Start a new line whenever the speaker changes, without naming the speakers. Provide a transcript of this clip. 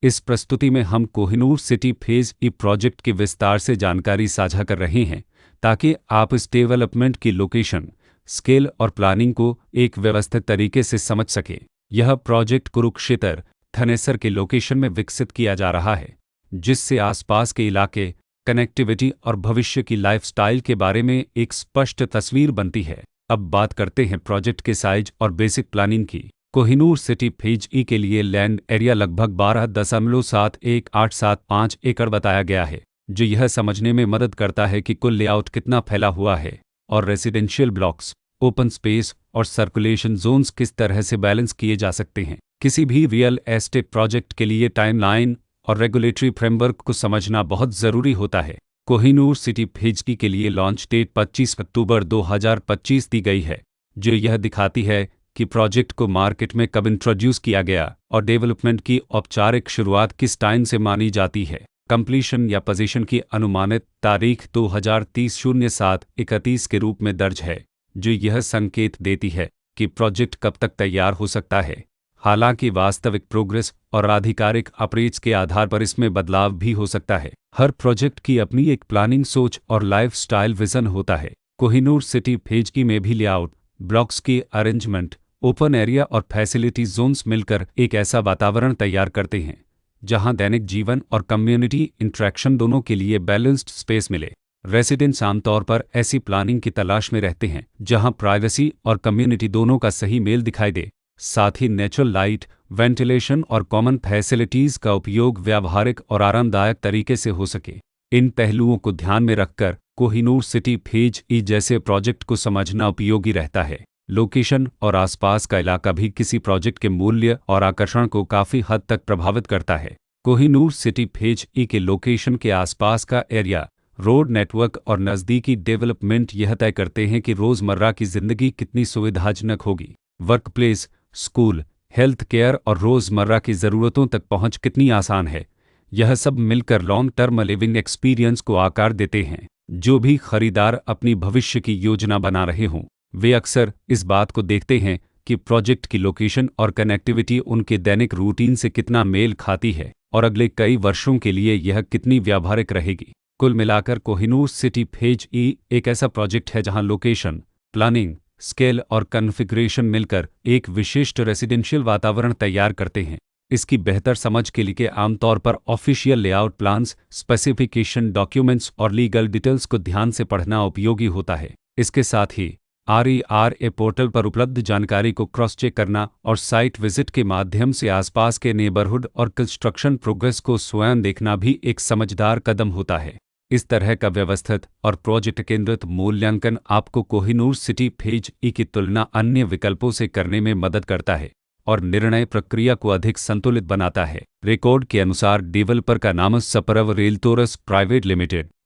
इस प्रस्तुति में हम कोहिनूर सिटी फेज ई प्रोजेक्ट की विस्तार से जानकारी साझा कर रहे हैं ताकि आप इस डेवलपमेंट की लोकेशन, स्केल और प्लानिंग को एक व्यवस्थित तरीके से समझ सकें। यह प्रोजेक्ट कुरुक्षेत्र, थनेसर के लोकेशन में विकसित किया जा रहा है, जिससे आसपास के इलाके, कनेक्टिविटी और भविष्य की लाइफस्टाइल के बारे में एक स्पष्ट तस्वीर बनती है। अब बात करते हैं प्रोजेक्ट के साइज और बेसिक प्लानिंग की। कोहिनूर सिटी फेज ई के लिए लैंड एरिया लगभग 12.71875 एकड़ बताया गया है, जो यह समझने में मदद करता है कि कुल लेआउट कितना फैला हुआ है और रेसिडेंशियल ब्लॉक्स, ओपन स्पेस और सर्कुलेशन जोन्स किस तरह से बैलेंस किए जा सकते हैं। किसी भी रियल एस्टेट प्रोजेक्ट के लिए टाइमलाइन और रेगुलेटरी फ्रेमवर्क को समझना बहुत ज़रूरी होता है। कोहिनूर सिटी फेज ई के लिए लॉन्च डेट 25 अक्टूबर 2025 दी गई है, जो यह दिखाती है कि प्रोजेक्ट को मार्केट में कब इंट्रोड्यूस किया गया और डेवलपमेंट की औपचारिक शुरुआत किस टाइम से मानी जाती है। कंप्लीशन या पोजीशन की अनुमानित तारीख 2030-07-31 के रूप में दर्ज है, जो यह संकेत देती है कि प्रोजेक्ट कब तक तैयार हो सकता है। हालांकि वास्तविक प्रोग्रेस और आधिकारिक अपडेट्स के आधार पर इसमें बदलाव भी हो सकता है। हर प्रोजेक्ट की अपनी एक प्लानिंग सोच और लाइफस्टाइल विजन होता है। कोहिनूर सिटी फेज ई में भी लेआउट, ब्लॉक्स की अरेंजमेंट, ओपन एरिया और फैसिलिटी जोन्स मिलकर एक ऐसा वातावरण तैयार करते हैं जहां दैनिक जीवन और कम्युनिटी इंटरेक्शन दोनों के लिए बैलेंस्ड स्पेस मिले। रेसिडेंट्स आमतौर पर ऐसी प्लानिंग की तलाश में रहते हैं जहां प्राइवेसी और कम्युनिटी दोनों का सही मेल दिखाई दे, साथ ही नेचुरल लाइट, वेंटिलेशन और कॉमन फैसिलिटीज़ का उपयोग व्यावहारिक और आरामदायक तरीके से हो सके। इन पहलुओं को ध्यान में रखकर कोहिनूर सिटी फेज ई जैसे प्रोजेक्ट को समझना उपयोगी रहता है। लोकेशन और आसपास का इलाका भी किसी प्रोजेक्ट के मूल्य और आकर्षण को काफ़ी हद तक प्रभावित करता है। कोहिनूर सिटी फेज ई के लोकेशन के आसपास का एरिया, रोड नेटवर्क और नज़दीकी डेवलपमेंट यह तय करते हैं कि रोज़मर्रा की ज़िंदगी कितनी सुविधाजनक होगी। Work place, school, health care और रोज़मर्रा की ज़रूरतों तक पहुँच कितनी आसान है। यह सब मिलकर लॉन्ग टर्म लिविंग एक्सपीरियंस को आकार देते हैं। जो भी खरीदार अपनी भविष्य की योजना बना रहे हों, वे अक्सर इस बात को देखते हैं कि प्रोजेक्ट की लोकेशन और कनेक्टिविटी उनके दैनिक रूटीन से कितना मेल खाती है और अगले कई वर्षों के लिए यह कितनी व्यावहारिक रहेगी। कुल मिलाकर कोहिनूर सिटी फेज ई एक ऐसा प्रोजेक्ट है जहां लोकेशन, प्लानिंग, स्केल और कॉन्फ़िगरेशन मिलकर एक विशिष्ट रेसिडेंशियल वातावरण तैयार करते हैं। इसकी बेहतर समझ के लिए आमतौर पर official layout plans, specification documents और लीगल डिटेल्स को ध्यान से पढ़ना उपयोगी होता है। इसके साथ ही RERA पोर्टल पर उपलब्ध जानकारी को क्रॉस चेक करना और साइट विजिट के माध्यम से आसपास के नेबरहुड और कंस्ट्रक्शन प्रोग्रेस को स्वयं देखना भी एक समझदार कदम होता है। इस तरह का व्यवस्थित और प्रोजेक्ट केंद्रित मूल्यांकन आपको कोहिनूर सिटी फेज ई की तुलना अन्य विकल्पों से करने में मदद करता है और निर्णय प्रक्रिया को अधिक संतुलित बनाता है। रिकॉर्ड के अनुसार डेवलपर का नाम सपरव रियल्टोर्स प्राइवेट लिमिटेड